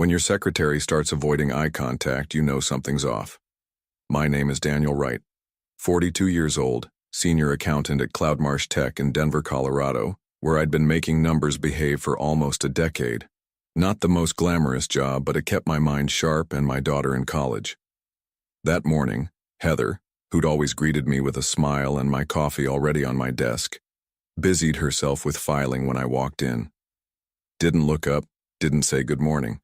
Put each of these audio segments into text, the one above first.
When your secretary starts avoiding eye contact, you know something's off. My name is Daniel Wright, 42 years old, senior accountant at Cloudmarsh Tech in Denver, Colorado, where I'd been making numbers behave for almost a decade. Not the most glamorous job, but it kept my mind sharp and my daughter in college. That morning, Heather, who'd always greeted me with a smile and my coffee already on my desk, busied herself with filing when I walked in. Didn't look up, didn't say good morning.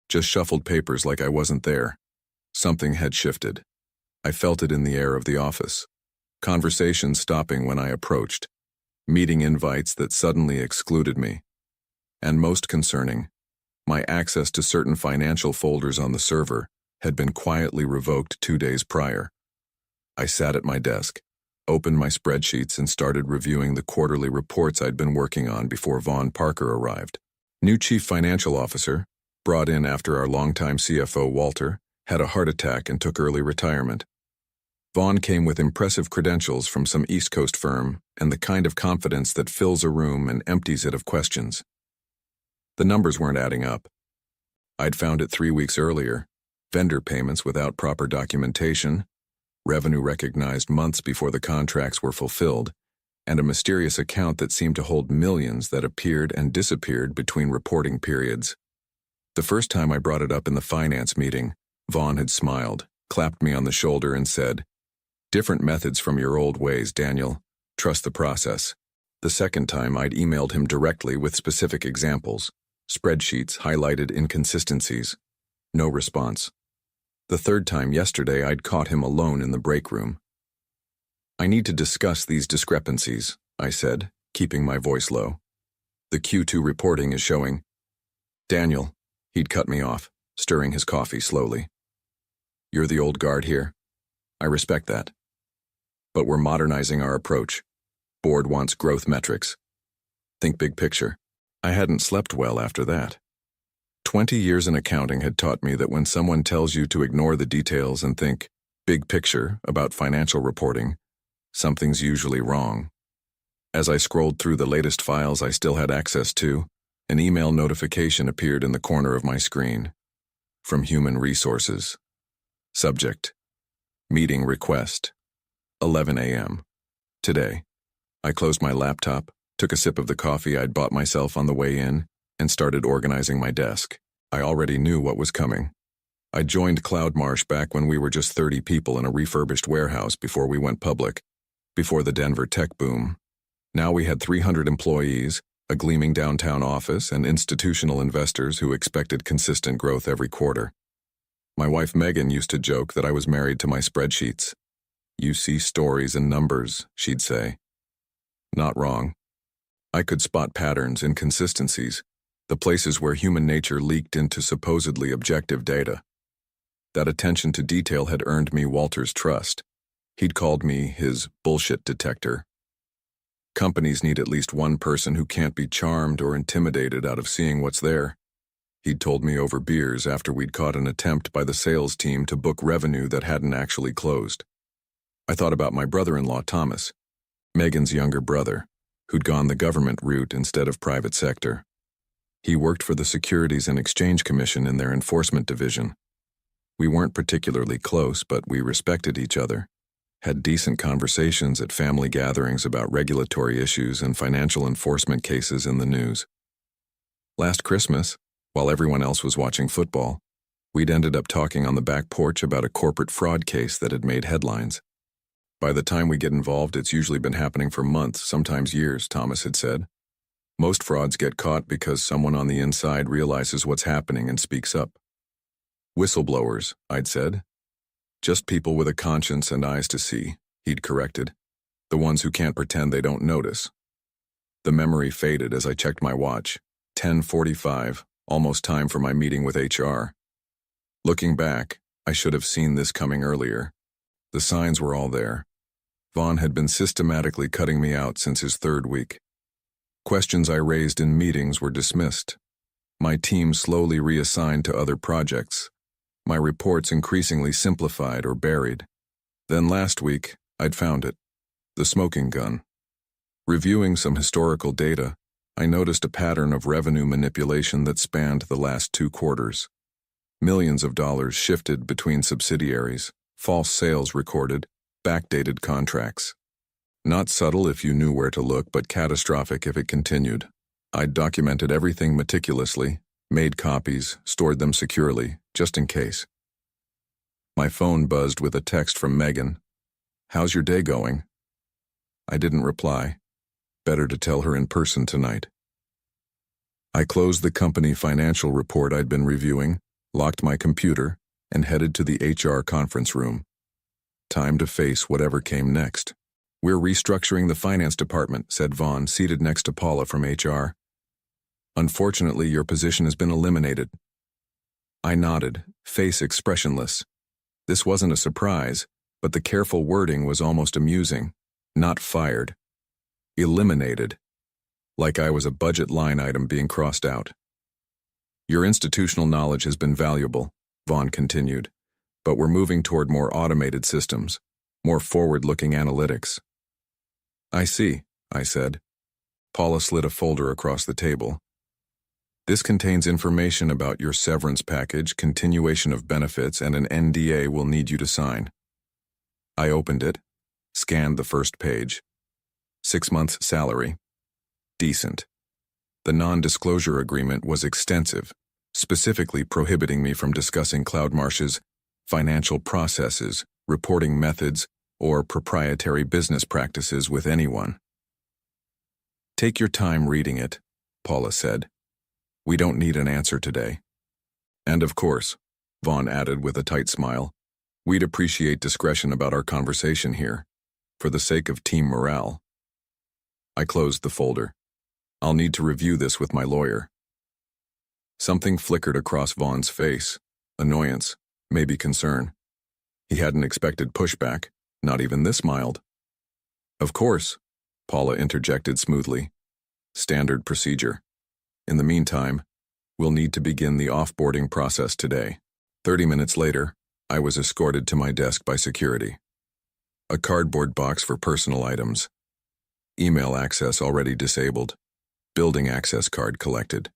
Just shuffled papers like I wasn't there. Something had shifted. I felt it in the air of the office. Conversations stopping when I approached. Meeting invites that suddenly excluded me. And most concerning, my access to certain financial folders on the server had been quietly revoked 2 days prior. I sat at my desk, opened my spreadsheets and started reviewing the quarterly reports I'd been working on before Vaughn Parker arrived. New Chief Financial Officer, brought in after our longtime CFO Walter, had a heart attack and took early retirement. Vaughn came with impressive credentials from some East Coast firm and the kind of confidence that fills a room and empties it of questions. The numbers weren't adding up. I'd found it 3 weeks earlier, vendor payments without proper documentation, revenue recognized months before the contracts were fulfilled, and a mysterious account that seemed to hold millions that appeared and disappeared between reporting periods. The first time I brought it up in the finance meeting, Vaughn had smiled, clapped me on the shoulder and said, "Different methods from your old ways, Daniel. Trust the process." The second time I'd emailed him directly with specific examples, spreadsheets highlighted inconsistencies. No response. The third time yesterday I'd caught him alone in the break room. "I need to discuss these discrepancies," I said, keeping my voice low. "The Q2 reporting is showing." "Daniel," he'd cut me off, stirring his coffee slowly. "You're the old guard here. I respect that. But we're modernizing our approach. Board wants growth metrics. Think big picture." I hadn't slept well after that. 20 years in accounting had taught me that when someone tells you to ignore the details and think big picture about financial reporting, something's usually wrong. As I scrolled through the latest files I still had access to, an email notification appeared in the corner of my screen. From Human Resources. Subject: Meeting request. 11 a.m. Today. I closed my laptop, took a sip of the coffee I'd bought myself on the way in, and started organizing my desk. I already knew what was coming. I joined Cloudmarsh back when we were just 30 people in a refurbished warehouse before we went public, before the Denver tech boom. Now we had 300 employees, a gleaming downtown office, and institutional investors who expected consistent growth every quarter. My wife Megan used to joke that I was married to my spreadsheets. "You see stories and numbers," she'd say. Not wrong. I could spot patterns, inconsistencies, the places where human nature leaked into supposedly objective data. That attention to detail had earned me Walter's trust. He'd called me his bullshit detector. Companies need at least one person who can't be charmed or intimidated out of seeing what's there. He'd told me over beers after we'd caught an attempt by the sales team to book revenue that hadn't actually closed. I thought about my brother-in-law Thomas, Megan's younger brother, who'd gone the government route instead of private sector. He worked for the Securities and Exchange Commission in their enforcement division. We weren't particularly close, but we respected each other, had decent conversations at family gatherings about regulatory issues and financial enforcement cases in the news. Last Christmas, while everyone else was watching football, we'd ended up talking on the back porch about a corporate fraud case that had made headlines. "By the time we get involved, it's usually been happening for months, sometimes years," Thomas had said. "Most frauds get caught because someone on the inside realizes what's happening and speaks up." "Whistleblowers," I'd said. "Just people with a conscience and eyes to see," he'd corrected. "The ones who can't pretend they don't notice." The memory faded as I checked my watch. 10:45, almost time for my meeting with HR. Looking back, I should have seen this coming earlier. The signs were all there. Vaughn had been systematically cutting me out since his third week. Questions I raised in meetings were dismissed. My team slowly reassigned to other projects. My reports increasingly simplified or buried. Then last week, I'd found it. The smoking gun. Reviewing some historical data, I noticed a pattern of revenue manipulation that spanned the last 2 quarters. Millions of dollars shifted between subsidiaries, false sales recorded, backdated contracts. Not subtle if you knew where to look, but catastrophic if it continued. I'd documented everything meticulously, made copies, stored them securely, just in case. My phone buzzed with a text from Megan. "How's your day going?" I didn't reply. Better to tell her in person tonight. I closed the company financial report I'd been reviewing, locked my computer, and headed to the HR conference room. Time to face whatever came next. "We're restructuring the finance department," said Vaughn, seated next to Paula from HR. "Unfortunately, your position has been eliminated." I nodded, face expressionless. This wasn't a surprise, but the careful wording was almost amusing. Not fired. Eliminated. Like I was a budget line item being crossed out. "Your institutional knowledge has been valuable," Vaughn continued, "but we're moving toward more automated systems, more forward-looking analytics." "I see," I said. Paula slid a folder across the table. "This contains information about your severance package, continuation of benefits, and an NDA we'll need you to sign." I opened it, scanned the first page. 6 months salary. Decent. The non-disclosure agreement was extensive, specifically prohibiting me from discussing Cloudmarsh's financial processes, reporting methods, or proprietary business practices with anyone. "Take your time reading it," Paula said. "We don't need an answer today." "And of course," Vaughn added with a tight smile, "we'd appreciate discretion about our conversation here, for the sake of team morale." I closed the folder. "I'll need to review this with my lawyer." Something flickered across Vaughn's face. Annoyance, maybe concern. He hadn't expected pushback, not even this mild. "Of course," Paula interjected smoothly. "Standard procedure. In the meantime, we'll need to begin the offboarding process today." 30 minutes later, I was escorted to my desk by security. A cardboard box for personal items. Email access already disabled. Building access card collected.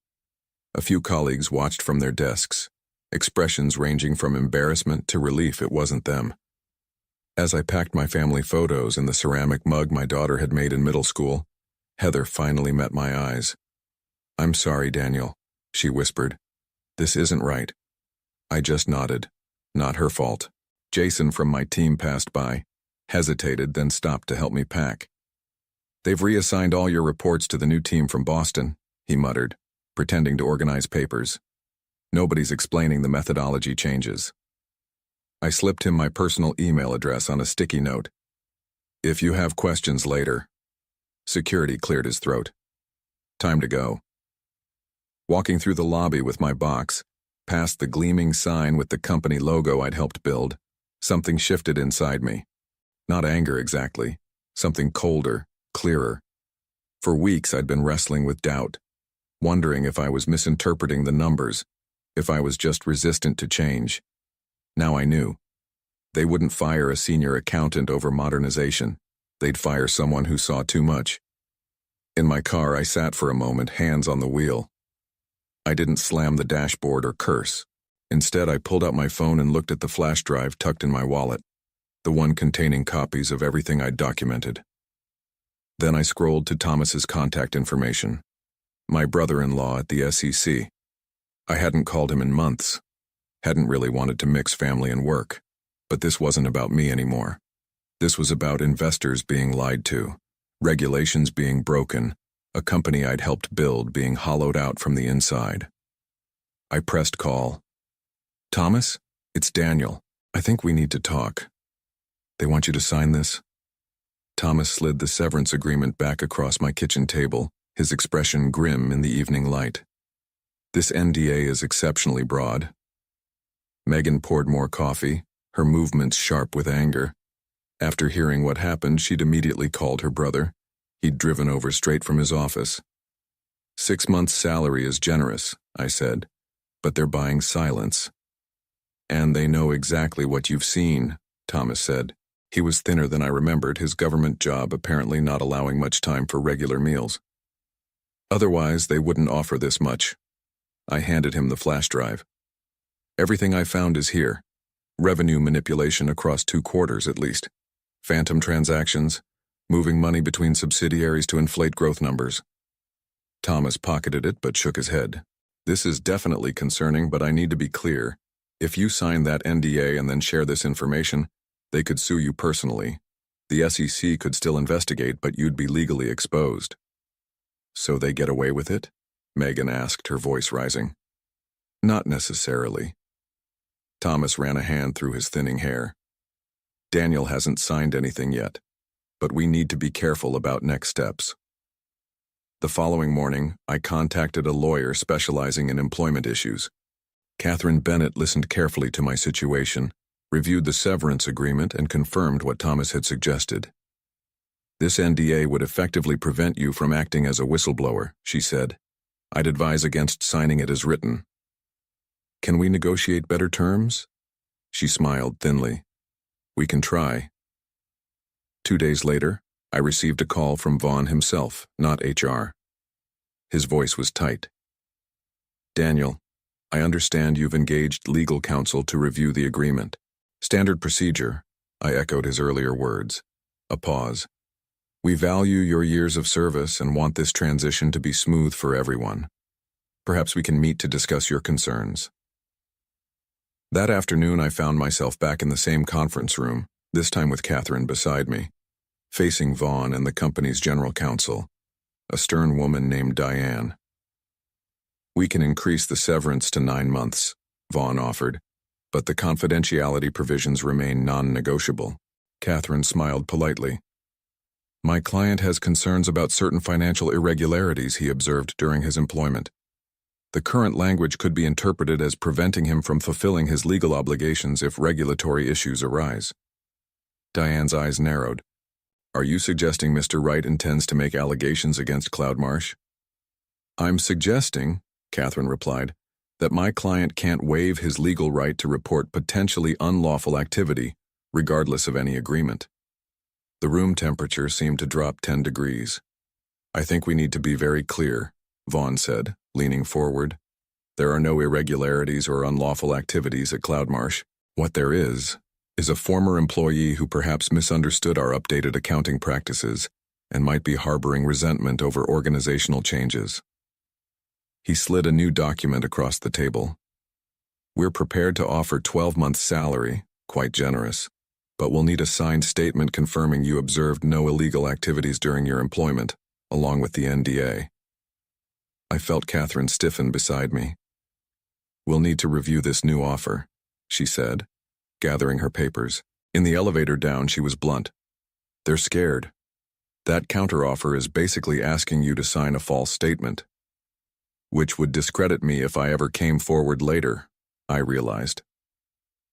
A few colleagues watched from their desks, expressions ranging from embarrassment to relief it wasn't them. As I packed my family photos in the ceramic mug my daughter had made in middle school, Heather finally met my eyes. "I'm sorry, Daniel," she whispered. "This isn't right." I just nodded. Not her fault. Jason from my team passed by, hesitated, then stopped to help me pack. "They've reassigned all your reports to the new team from Boston," he muttered, pretending to organize papers. "Nobody's explaining the methodology changes." I slipped him my personal email address on a sticky note. "If you have questions later." Security cleared his throat. Time to go. Walking through the lobby with my box, past the gleaming sign with the company logo I'd helped build, something shifted inside me. Not anger exactly, something colder, clearer. For weeks I'd been wrestling with doubt, wondering if I was misinterpreting the numbers, if I was just resistant to change. Now I knew. They wouldn't fire a senior accountant over modernization. They'd fire someone who saw too much. In my car, I sat for a moment, hands on the wheel. I didn't slam the dashboard or curse. Instead, I pulled out my phone and looked at the flash drive tucked in my wallet, the one containing copies of everything I'd documented. Then I scrolled to Thomas's contact information. My brother-in-law at the SEC. I hadn't called him in months. Hadn't really wanted to mix family and work. But this wasn't about me anymore. This was about investors being lied to, regulations being broken, a company I'd helped build being hollowed out from the inside. I pressed call. "Thomas, it's Daniel. I think we need to talk." "They want you to sign this?" Thomas slid the severance agreement back across my kitchen table, his expression grim in the evening light. "This NDA is exceptionally broad." Megan poured more coffee, her movements sharp with anger. After hearing what happened, she'd immediately called her brother. He'd driven over straight from his office. 6 months' salary is generous, I said, but they're buying silence. "And they know exactly what you've seen," Thomas said. He was thinner than I remembered, his government job apparently not allowing much time for regular meals. "Otherwise, they wouldn't offer this much." I handed him the flash drive. Everything I found is here. Revenue manipulation across 2 quarters at least. Phantom transactions, moving money between subsidiaries to inflate growth numbers. Thomas pocketed it but shook his head. This is definitely concerning, but I need to be clear. If you sign that NDA and then share this information, they could sue you personally. The SEC could still investigate, but you'd be legally exposed. So they get away with it? Megan asked, her voice rising. Not necessarily. Thomas ran a hand through his thinning hair. Daniel hasn't signed anything yet, but we need to be careful about next steps. The following morning, I contacted a lawyer specializing in employment issues. Catherine Bennett listened carefully to my situation, reviewed the severance agreement, and confirmed what Thomas had suggested. This NDA would effectively prevent you from acting as a whistleblower, she said. I'd advise against signing it as written. Can we negotiate better terms? She smiled thinly. We can try. 2 days later, I received a call from Vaughn himself, not HR. His voice was tight. Daniel, I understand you've engaged legal counsel to review the agreement. Standard procedure, I echoed his earlier words. A pause. We value your years of service and want this transition to be smooth for everyone. Perhaps we can meet to discuss your concerns. That afternoon, I found myself back in the same conference room, this time with Catherine beside me, facing Vaughn and the company's general counsel, a stern woman named Diane. We can increase the severance to 9 months, Vaughn offered, but the confidentiality provisions remain non-negotiable. Catherine smiled politely. My client has concerns about certain financial irregularities he observed during his employment. The current language could be interpreted as preventing him from fulfilling his legal obligations if regulatory issues arise. Diane's eyes narrowed. Are you suggesting Mr. Wright intends to make allegations against Cloudmarsh? I'm suggesting, Catherine replied, that my client can't waive his legal right to report potentially unlawful activity, regardless of any agreement. The room temperature seemed to drop 10 degrees. I think we need to be very clear, Vaughn said, leaning forward. There are no irregularities or unlawful activities at Cloudmarsh. What there is a former employee who perhaps misunderstood our updated accounting practices and might be harboring resentment over organizational changes. He slid a new document across the table. We're prepared to offer 12 months' salary, quite generous, but we'll need a signed statement confirming you observed no illegal activities during your employment, along with the NDA. I felt Catherine stiffen beside me. We'll need to review this new offer, she said, gathering her papers. In the elevator down, she was blunt. They're scared. That counteroffer is basically asking you to sign a false statement, which would discredit me if I ever came forward later, I realized.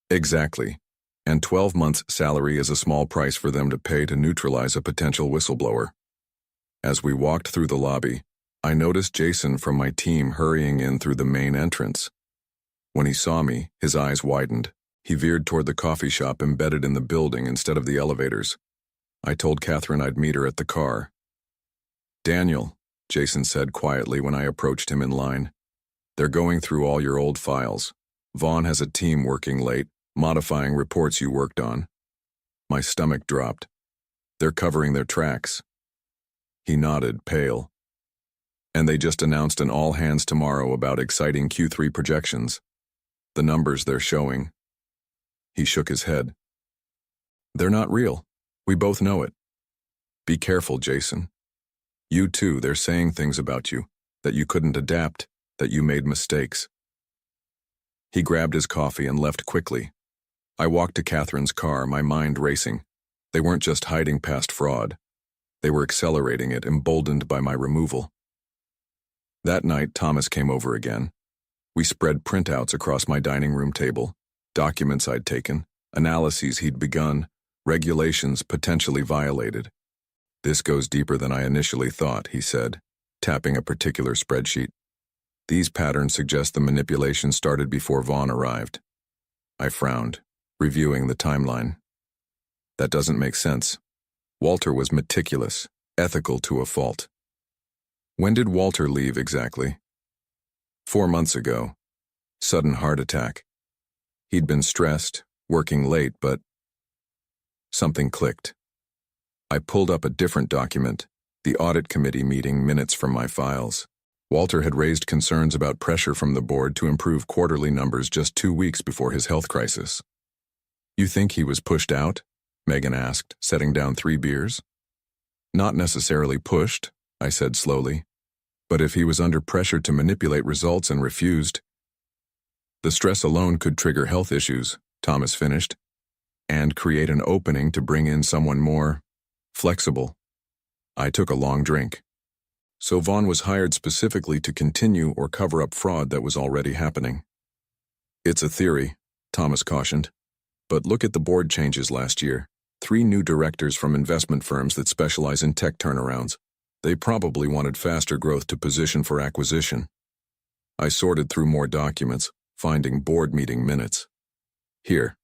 Exactly. And 12 months' salary is a small price for them to pay to neutralize a potential whistleblower. As we walked through the lobby, I noticed Jason from my team hurrying in through the main entrance. When he saw me, his eyes widened. He veered toward the coffee shop embedded in the building instead of the elevators. I told Catherine I'd meet her at the car. Daniel, Jason said quietly when I approached him in line. They're going through all your old files. Vaughn has a team working late, modifying reports you worked on. My stomach dropped. They're covering their tracks. He nodded, pale. And they just announced an all-hands tomorrow about exciting Q3 projections. The numbers they're showing. He shook his head. They're not real. We both know it. Be careful, Jason. You too, they're saying things about you, that you couldn't adapt, that you made mistakes. He grabbed his coffee and left quickly. I walked to Catherine's car, my mind racing. They weren't just hiding past fraud. They were accelerating it, emboldened by my removal. That night, Thomas came over again. We spread printouts across my dining room table, documents I'd taken, analyses he'd begun, regulations potentially violated. This goes deeper than I initially thought, he said, tapping a particular spreadsheet. These patterns suggest the manipulation started before Vaughn arrived. I frowned, reviewing the timeline. That doesn't make sense. Walter was meticulous, ethical to a fault. When did Walter leave exactly? 4 months ago. Sudden heart attack. He'd been stressed, working late, but something clicked. I pulled up a different document, the audit committee meeting minutes from my files. Walter had raised concerns about pressure from the board to improve quarterly numbers just 2 weeks before his health crisis. "You think he was pushed out?" Megan asked, setting down 3 beers. "Not necessarily pushed," I said slowly. "But if he was under pressure to manipulate results and refused, the stress alone could trigger health issues," Thomas finished, "and create an opening to bring in someone more flexible." I took a long drink. So Vaughn was hired specifically to continue or cover up fraud that was already happening. "It's a theory," Thomas cautioned. "But look at the board changes last year. 3 new directors from investment firms that specialize in tech turnarounds. They probably wanted faster growth to position for acquisition." I sorted through more documents, finding board meeting minutes. Here,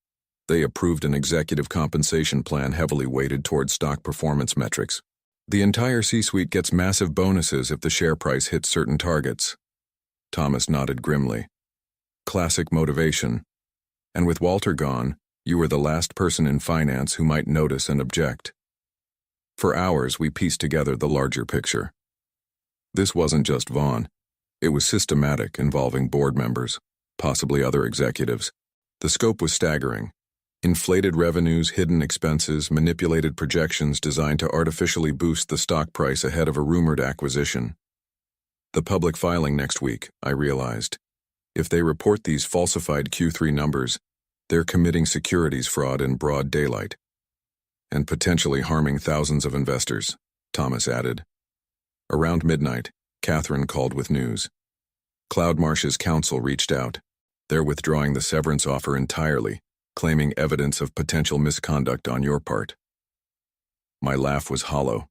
they approved an executive compensation plan heavily weighted toward stock performance metrics. "The entire C-suite gets massive bonuses if the share price hits certain targets." Thomas nodded grimly. "Classic motivation. And with Walter gone, you were the last person in finance who might notice and object." For hours, we pieced together the larger picture. This wasn't just Vaughn. It was systematic, involving board members, possibly other executives. The scope was staggering. Inflated revenues, hidden expenses, manipulated projections designed to artificially boost the stock price ahead of a rumored acquisition. The public filing next week, I realized. If they report these falsified Q3 numbers, they're committing securities fraud in broad daylight. "And potentially harming thousands of investors," Thomas added. Around midnight, Catherine called with news. Cloudmarsh's counsel reached out. They're withdrawing the severance offer entirely, claiming evidence of potential misconduct on your part. My laugh was hollow.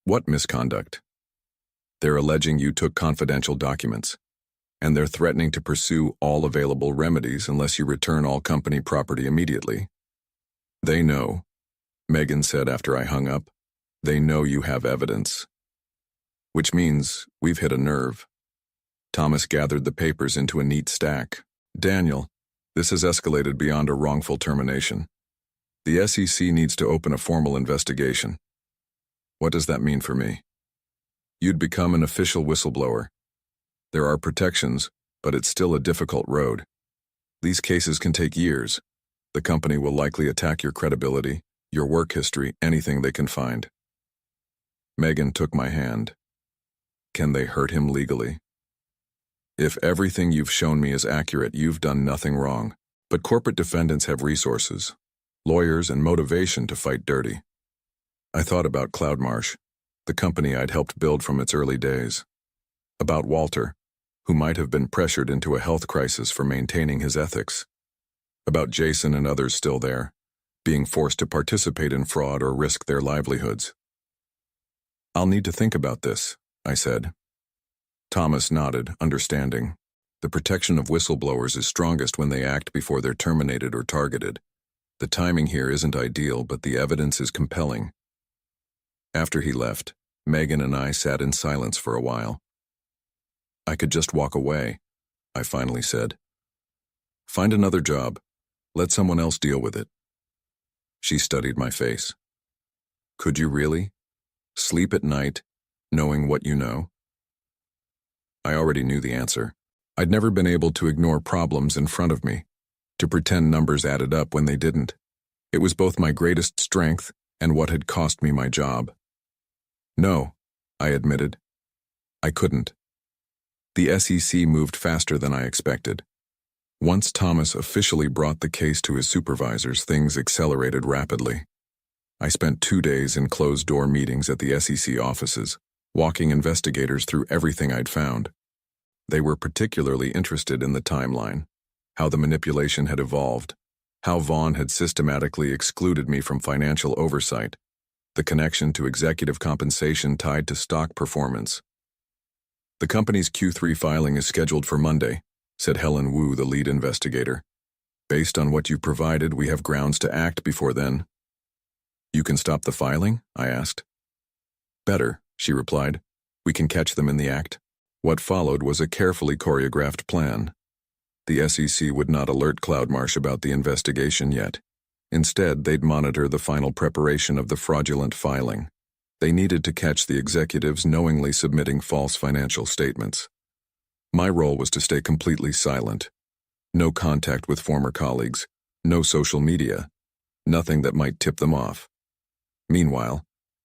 "What misconduct?" "They're alleging you took confidential documents, and they're threatening to pursue all available remedies unless you return all company property immediately." "They know," Megan said after I hung up. "They know you have evidence." "Which means we've hit a nerve." Thomas gathered the papers into a neat stack. "Daniel, this has escalated beyond a wrongful termination. The SEC needs to open a formal investigation." "What does that mean for me?" "You'd become an official whistleblower. There are protections, but it's still a difficult road. These cases can take years. The company will likely attack your credibility, your work history, anything they can find." Megan took my hand. "Can they hurt him legally?" "If everything you've shown me is accurate, you've done nothing wrong. But corporate defendants have resources, lawyers, and motivation to fight dirty." I thought about Cloudmarsh, the company I'd helped build from its early days. About Walter, who might have been pressured into a health crisis for maintaining his ethics. About Jason and others still there, being forced to participate in fraud or risk their livelihoods. "I'll need to think about this," I said. Thomas nodded, understanding. The protection of whistleblowers is strongest when they act before they're terminated or targeted. The timing here isn't ideal, but the evidence is compelling. After he left, Megan and I sat in silence for a while. "I could just walk away," I finally said. "Find another job. Let someone else deal with it." She studied my face. "Could you really? Sleep at night, knowing what you know?" I already knew the answer. I'd never been able to ignore problems in front of me, to pretend numbers added up when they didn't. It was both my greatest strength and what had cost me my job. "No," I admitted. I couldn't. The SEC moved faster than I expected. Once Thomas officially brought the case to his supervisors, things accelerated rapidly. I spent 2 days in closed-door meetings at the SEC offices, walking investigators through everything I'd found. They were particularly interested in the timeline, how the manipulation had evolved, how Vaughn had systematically excluded me from financial oversight, the connection to executive compensation tied to stock performance. "The company's Q3 filing is scheduled for Monday," said Helen Wu, the lead investigator. "Based on what you provided, we have grounds to act before then." "You can stop the filing?" I asked. "Better," she replied. "We can catch them in the act." What followed was a carefully choreographed plan. The SEC would not alert Cloudmarsh about the investigation yet. Instead, they'd monitor the final preparation of the fraudulent filing. They needed to catch the executives knowingly submitting false financial statements. My role was to stay completely silent. No contact with former colleagues, no social media, nothing that might tip them off. Meanwhile,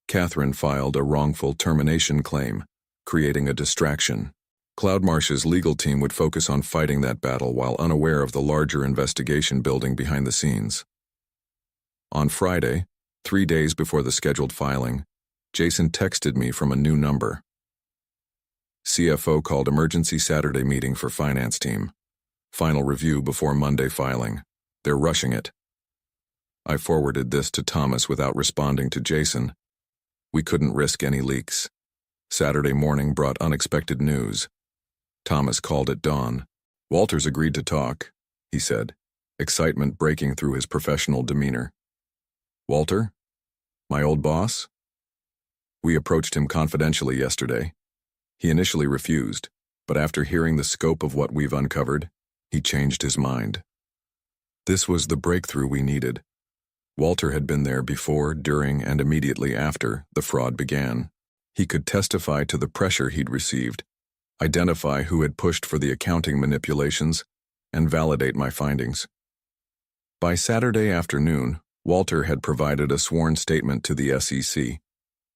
Catherine filed a wrongful termination claim, creating a distraction. Cloudmarsh's legal team would focus on fighting that battle while unaware of the larger investigation building behind the scenes. On Friday, 3 days before the scheduled filing, Jason texted me from a new number. CFO called emergency Saturday meeting for finance team. Final review before Monday filing. They're rushing it. I forwarded this to Thomas without responding to Jason. We couldn't risk any leaks. Saturday morning brought unexpected news. Thomas called at dawn. Walters agreed to talk, he said, excitement breaking through his professional demeanor. Walter? My old boss? We approached him confidentially yesterday. He initially refused, but after hearing the scope of what we've uncovered, he changed his mind. This was the breakthrough we needed. Walter had been there before, during, and immediately after the fraud began. He could testify to the pressure he'd received, identify who had pushed for the accounting manipulations, and validate my findings. By Saturday afternoon, Walter had provided a sworn statement to the SEC.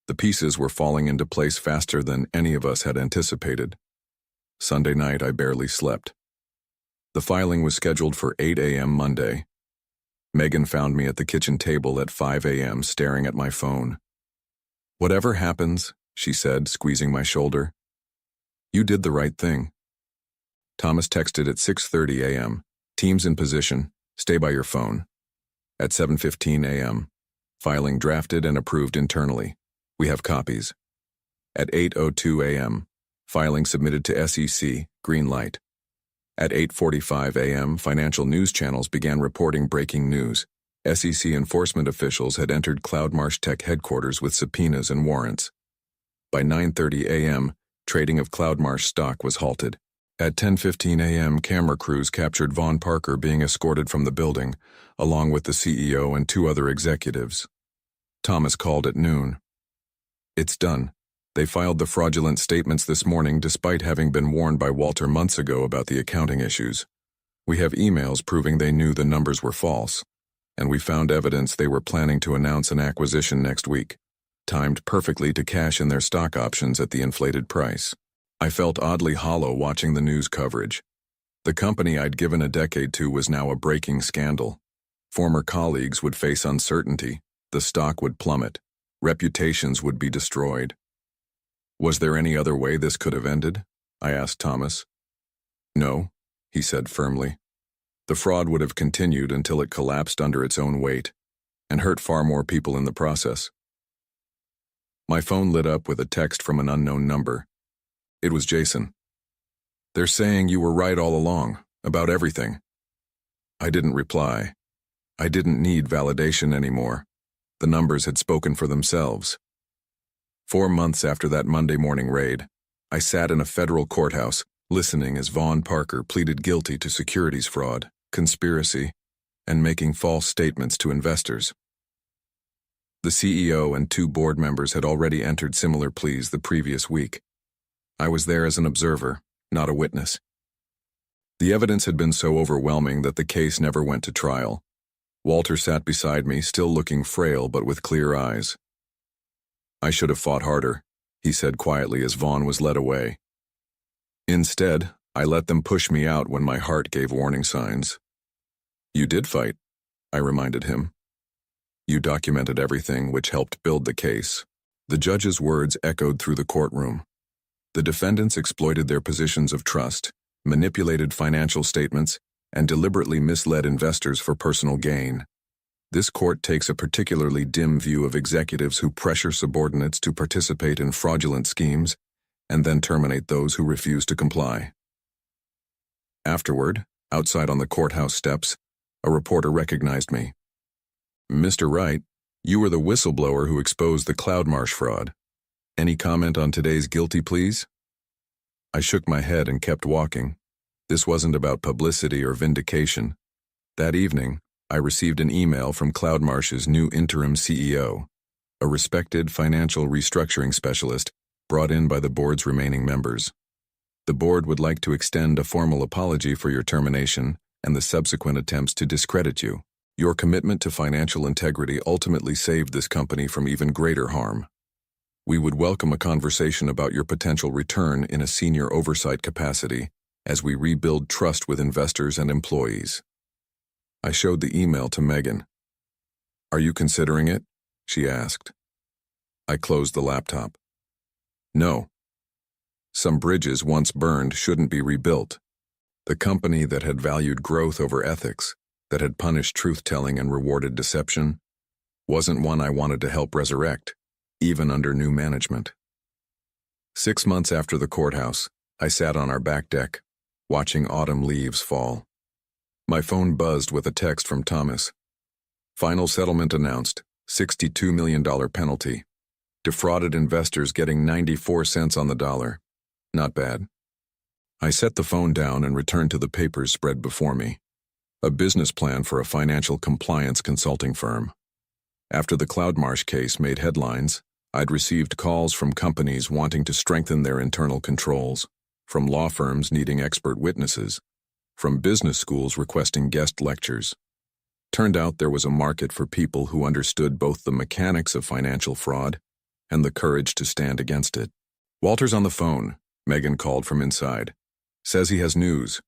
The pieces were falling into place faster than any of us had anticipated. Sunday night, I barely slept. The filing was scheduled for 8 a.m. Monday. Megan found me at the kitchen table at 5 a.m. staring at my phone. Whatever happens, she said, squeezing my shoulder, you did the right thing. Thomas texted at 6:30 a.m. Teams in position, stay by your phone. At 7:15 a.m. Filing drafted and approved internally. We have copies. At 8:02 a.m. Filing submitted to SEC, green light. At 8:45 a.m., financial news channels began reporting breaking news. SEC enforcement officials had entered Cloudmarsh Tech headquarters with subpoenas and warrants. By 9:30 a.m., trading of Cloudmarsh stock was halted. At 10:15 a.m., camera crews captured Vaughn Parker being escorted from the building, along with the CEO and 2 other executives. Thomas called at noon. It's done. They filed the fraudulent statements this morning despite having been warned by Walter months ago about the accounting issues. We have emails proving they knew the numbers were false, and we found evidence they were planning to announce an acquisition next week, timed perfectly to cash in their stock options at the inflated price. I felt oddly hollow watching the news coverage. The company I'd given a decade to was now a breaking scandal. Former colleagues would face uncertainty, the stock would plummet, reputations would be destroyed. Was there any other way this could have ended? I asked Thomas. No, he said firmly. The fraud would have continued until it collapsed under its own weight, and hurt far more people in the process. My phone lit up with a text from an unknown number. It was Jason. They're saying you were right all along, about everything. I didn't reply. I didn't need validation anymore. The numbers had spoken for themselves. 4 months after that Monday morning raid, I sat in a federal courthouse, listening as Vaughn Parker pleaded guilty to securities fraud, conspiracy, and making false statements to investors. The CEO and 2 board members had already entered similar pleas the previous week. I was there as an observer, not a witness. The evidence had been so overwhelming that the case never went to trial. Walter sat beside me, still looking frail but with clear eyes. I should have fought harder, he said quietly as Vaughn was led away. Instead, I let them push me out when my heart gave warning signs. You did fight, I reminded him. You documented everything, which helped build the case. The judge's words echoed through the courtroom. The defendants exploited their positions of trust, manipulated financial statements, and deliberately misled investors for personal gain. This court takes a particularly dim view of executives who pressure subordinates to participate in fraudulent schemes and then terminate those who refuse to comply. Afterward, outside on the courthouse steps, a reporter recognized me. Mr. Wright, you were the whistleblower who exposed the Cloudmarsh fraud. Any comment on today's guilty pleas? I shook my head and kept walking. This wasn't about publicity or vindication. That evening, I received an email from Cloudmarsh's new interim CEO, a respected financial restructuring specialist brought in by the board's remaining members. The board would like to extend a formal apology for your termination and the subsequent attempts to discredit you. Your commitment to financial integrity ultimately saved this company from even greater harm. We would welcome a conversation about your potential return in a senior oversight capacity as we rebuild trust with investors and employees. I showed the email to Megan. "Are you considering it?" she asked. I closed the laptop. No. Some bridges once burned shouldn't be rebuilt. The company that had valued growth over ethics, that had punished truth-telling and rewarded deception, wasn't one I wanted to help resurrect, even under new management. 6 months after the courthouse, I sat on our back deck, watching autumn leaves fall. My phone buzzed with a text from Thomas. Final settlement announced, $62 million penalty. Defrauded investors getting 94 cents on the dollar. Not bad. I set the phone down and returned to the papers spread before me. A business plan for a financial compliance consulting firm. After the Cloudmarsh case made headlines, I'd received calls from companies wanting to strengthen their internal controls, from law firms needing expert witnesses, from business schools requesting guest lectures. Turned out there was a market for people who understood both the mechanics of financial fraud and the courage to stand against it. "Walter's on the phone," Megan called from inside. "Says he has news."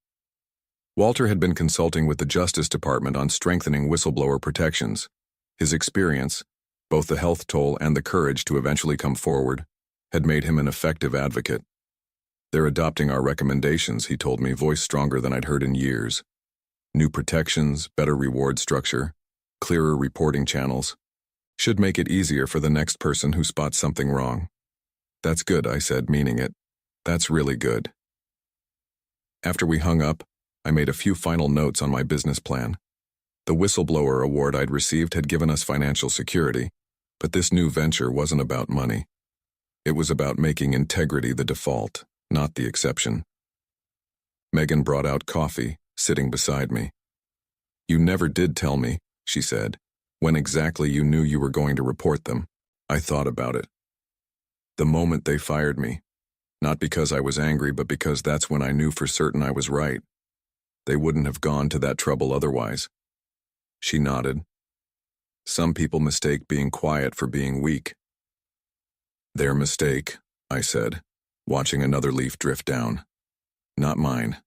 Walter had been consulting with the Justice Department on strengthening whistleblower protections. His experience, both the health toll and the courage to eventually come forward, had made him an effective advocate. "They're adopting our recommendations," he told me, voice stronger than I'd heard in years. "New protections, better reward structure, clearer reporting channels. Should make it easier for the next person who spots something wrong." "That's good," I said, meaning it. "That's really good." After we hung up, I made a few final notes on my business plan. The whistleblower award I'd received had given us financial security, but this new venture wasn't about money. It was about making integrity the default, not the exception. Megan brought out coffee, sitting beside me. "You never did tell me," she said, "when exactly you knew you were going to report them." I thought about it. The moment they fired me. Not because I was angry, but because that's when I knew for certain I was right. They wouldn't have gone to that trouble otherwise. She nodded. "Some people mistake being quiet for being weak." "Their mistake," I said, watching another leaf drift down. "Not mine."